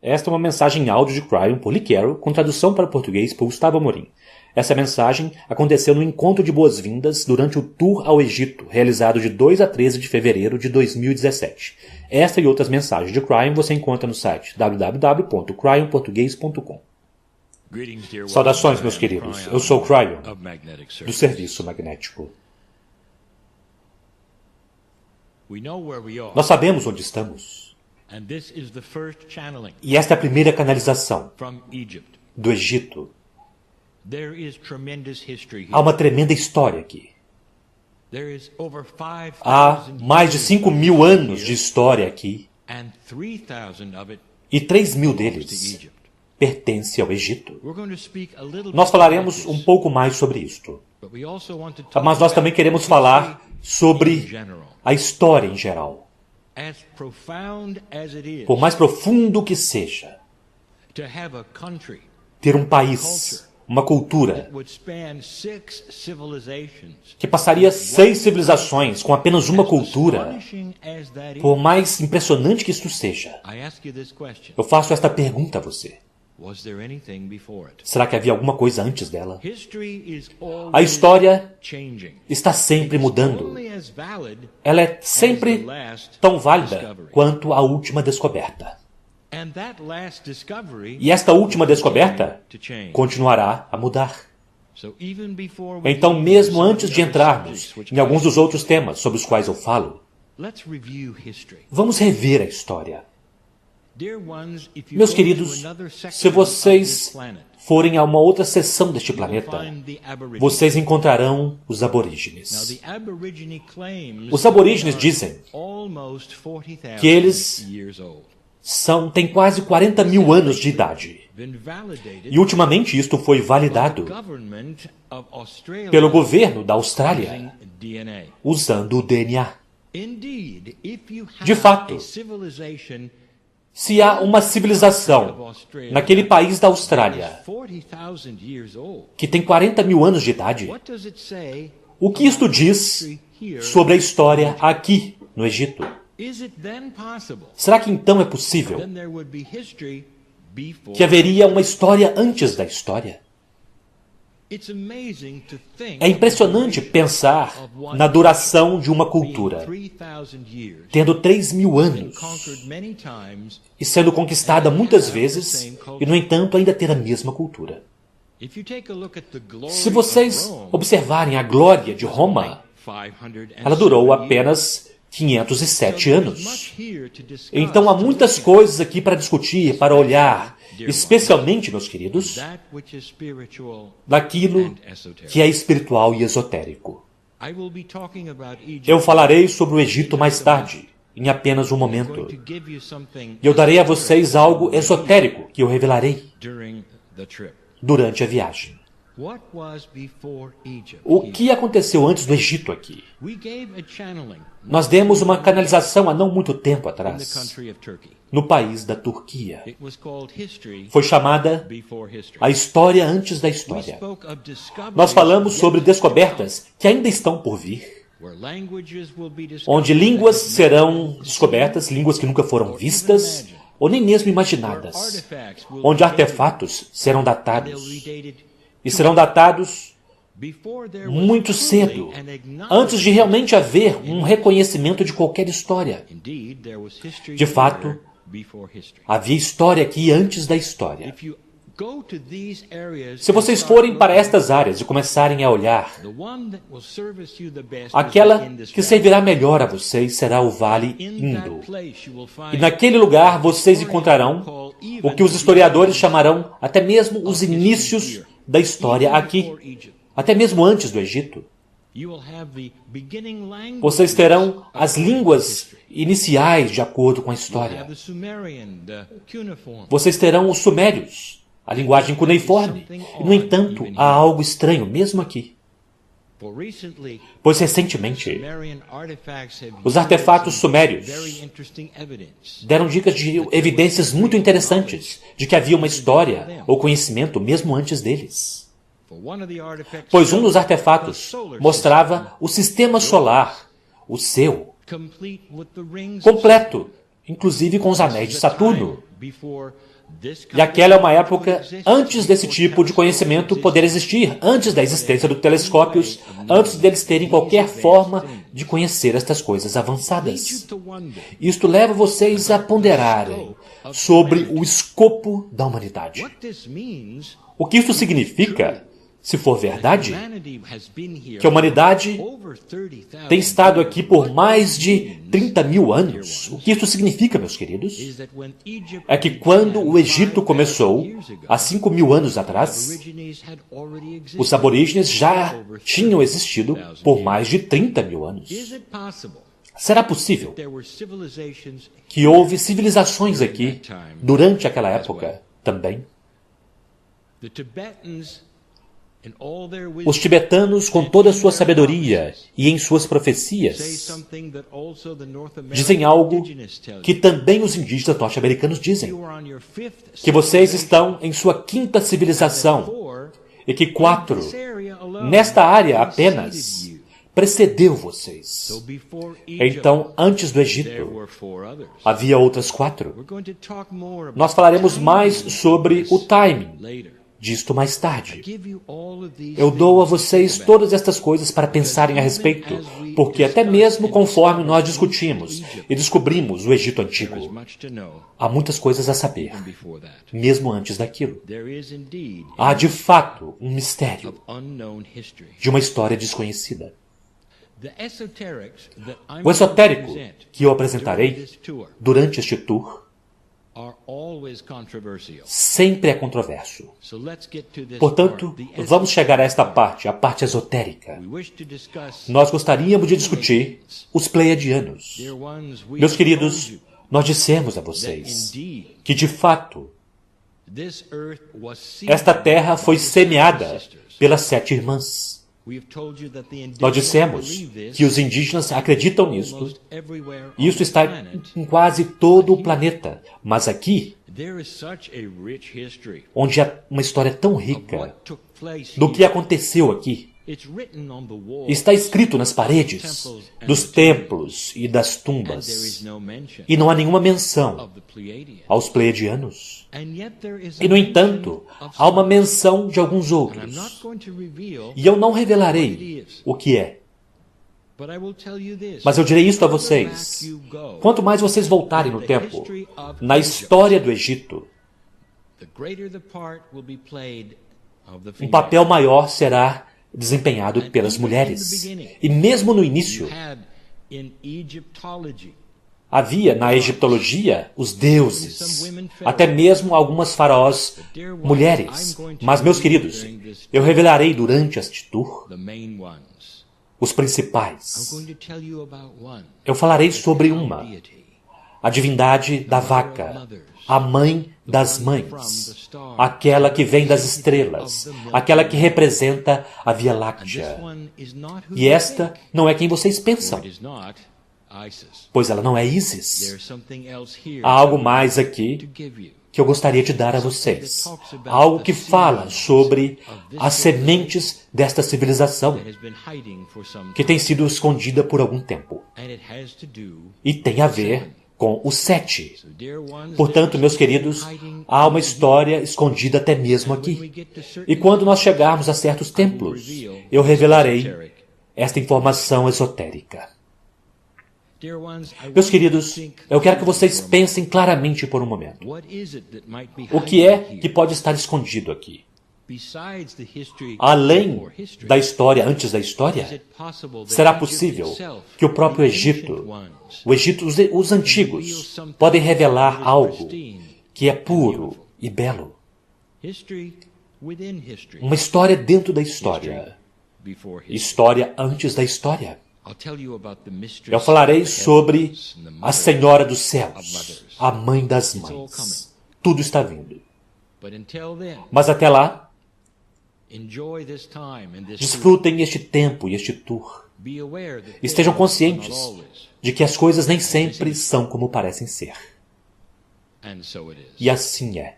Esta é uma mensagem em áudio de Cryon por Lee Carroll, com tradução para o português por Gustavo Amorim. Essa mensagem aconteceu no encontro de boas-vindas durante o Tour ao Egito, realizado de 2 a 13 de fevereiro de 2017. Esta e outras mensagens de Cryon você encontra no site www.cryonportugues.com. Saudações, meus queridos. Eu sou Cryon, do Serviço Magnético. Nós sabemos onde estamos. E esta é a primeira canalização do Egito. Há uma tremenda história aqui. Há mais de 5.000 anos de história aqui. E 3.000 deles pertencem ao Egito. Nós falaremos um pouco mais sobre isto. Mas nós também queremos falar sobre a história em geral. Por mais profundo que seja, ter um país, uma cultura, que passaria 6 civilizações com apenas uma cultura, por mais impressionante que isso seja, eu faço esta pergunta a você. Será que havia alguma coisa antes dela? A história está sempre mudando. Ela é sempre tão válida quanto a última descoberta. E esta última descoberta continuará a mudar. Então, mesmo antes de entrarmos em alguns dos outros temas sobre os quais eu falo, vamos rever a história. Meus queridos, se vocês forem a uma outra seção deste planeta, vocês encontrarão os aborígenes. Os aborígenes dizem que eles têm quase 40.000 anos de idade. E ultimamente isto foi validado pelo governo da Austrália, usando o DNA. De fato, se há uma civilização naquele país da Austrália que tem 40.000 anos de idade, o que isto diz sobre a história aqui no Egito? Será que então é possível que haveria uma história antes da história? É impressionante pensar na duração de uma cultura, tendo 3.000 anos e sendo conquistada muitas vezes, e no entanto ainda ter a mesma cultura. Se vocês observarem a glória de Roma, ela durou apenas 507 anos. Então há muitas coisas aqui para discutir, para olhar, especialmente, meus queridos, daquilo que é espiritual e esotérico. Eu falarei sobre o Egito mais tarde, em apenas um momento. E eu darei a vocês algo esotérico que eu revelarei durante a viagem. O que aconteceu antes do Egito aqui? Nós demos uma canalização há não muito tempo atrás, no país da Turquia. Foi chamada a história antes da história. Nós falamos sobre descobertas que ainda estão por vir, onde línguas serão descobertas, línguas que nunca foram vistas, ou nem mesmo imaginadas, onde artefatos serão datados, e serão datados muito cedo, antes de realmente haver um reconhecimento de qualquer história. De fato, havia história aqui antes da história. Se vocês forem para estas áreas e começarem a olhar, aquela que servirá melhor a vocês será o Vale Indo. E naquele lugar vocês encontrarão o que os historiadores chamarão até mesmo os inícios da história aqui, até mesmo antes do Egito. Vocês terão as línguas iniciais de acordo com a história. Vocês terão os sumérios, a linguagem cuneiforme. No entanto, há algo estranho mesmo aqui. Pois recentemente, os artefatos sumérios deram dicas de evidências muito interessantes de que havia uma história ou conhecimento mesmo antes deles. Pois um dos artefatos mostrava o sistema solar, o seu, completo, inclusive com os anéis de Saturno, E aquela é uma época antes desse tipo de conhecimento poder existir, antes da existência dos telescópios, antes deles terem qualquer forma de conhecer estas coisas avançadas. Isto leva vocês a ponderarem sobre o escopo da humanidade. O que isso significa, se for verdade, que a humanidade tem estado aqui por mais de 30 mil anos. O que isso significa, meus queridos? É que quando o Egito começou, há 5 mil anos atrás, os aborígenes já tinham existido por mais de 30 mil anos. Será possível que houve civilizações aqui durante aquela época também? Os tibetanos, com toda a sua sabedoria e em suas profecias, dizem algo que também os indígenas norte-americanos dizem, que vocês estão em sua 5ª civilização e que 4, nesta área apenas, precedeu vocês. Então, antes do Egito, havia outras 4. Nós falaremos mais sobre o timing disto mais tarde. Eu dou a vocês todas estas coisas para pensarem a respeito, porque até mesmo conforme nós discutimos e descobrimos o Egito Antigo, há muitas coisas a saber, mesmo antes daquilo. Há, de fato, um mistério de uma história desconhecida. O esotérico que eu apresentarei durante este tour sempre é controverso. Portanto, vamos chegar a esta parte, a parte esotérica. Nós gostaríamos de discutir os pleiadianos. Meus queridos, nós dissemos a vocês que, de fato, esta terra foi semeada pelas 7 irmãs. Nós dissemos que os indígenas acreditam nisso, e isso está em quase todo o planeta. Mas aqui, onde há uma história tão rica do que aconteceu aqui, está escrito nas paredes dos templos e das tumbas, e não há nenhuma menção aos pleiadianos. E, no entanto, há uma menção de alguns outros. E eu não revelarei o que é. Mas eu direi isto a vocês. Quanto mais vocês voltarem no tempo, na história do Egito, um papel maior será desempenhado pelas mulheres. E mesmo no início, havia na egiptologia os deuses, até mesmo algumas faraós mulheres. Mas, meus queridos, eu revelarei durante este tour os principais. Eu falarei sobre uma, a divindade da vaca, a mãe das mães, aquela que vem das estrelas, aquela que representa a Via Láctea. E esta não é quem vocês pensam, pois ela não é Ísis. Há algo mais aqui que eu gostaria de dar a vocês. Algo que fala sobre as sementes desta civilização, que tem sido escondida por algum tempo. E tem a ver com o 7. Portanto, meus queridos, há uma história escondida até mesmo aqui. E quando nós chegarmos a certos templos, eu revelarei esta informação esotérica. Meus queridos, eu quero que vocês pensem claramente por um momento. O que é que pode estar escondido aqui? Além da história antes da história, será possível que o próprio Egito, os antigos, podem revelar algo que é puro e belo? Uma história dentro da história. História antes da história. Eu falarei sobre a Senhora dos Céus, a Mãe das Mães. Tudo está vindo. Mas até lá, desfrutem este tempo e este tour. Estejam conscientes de que as coisas nem sempre são como parecem ser. E assim é.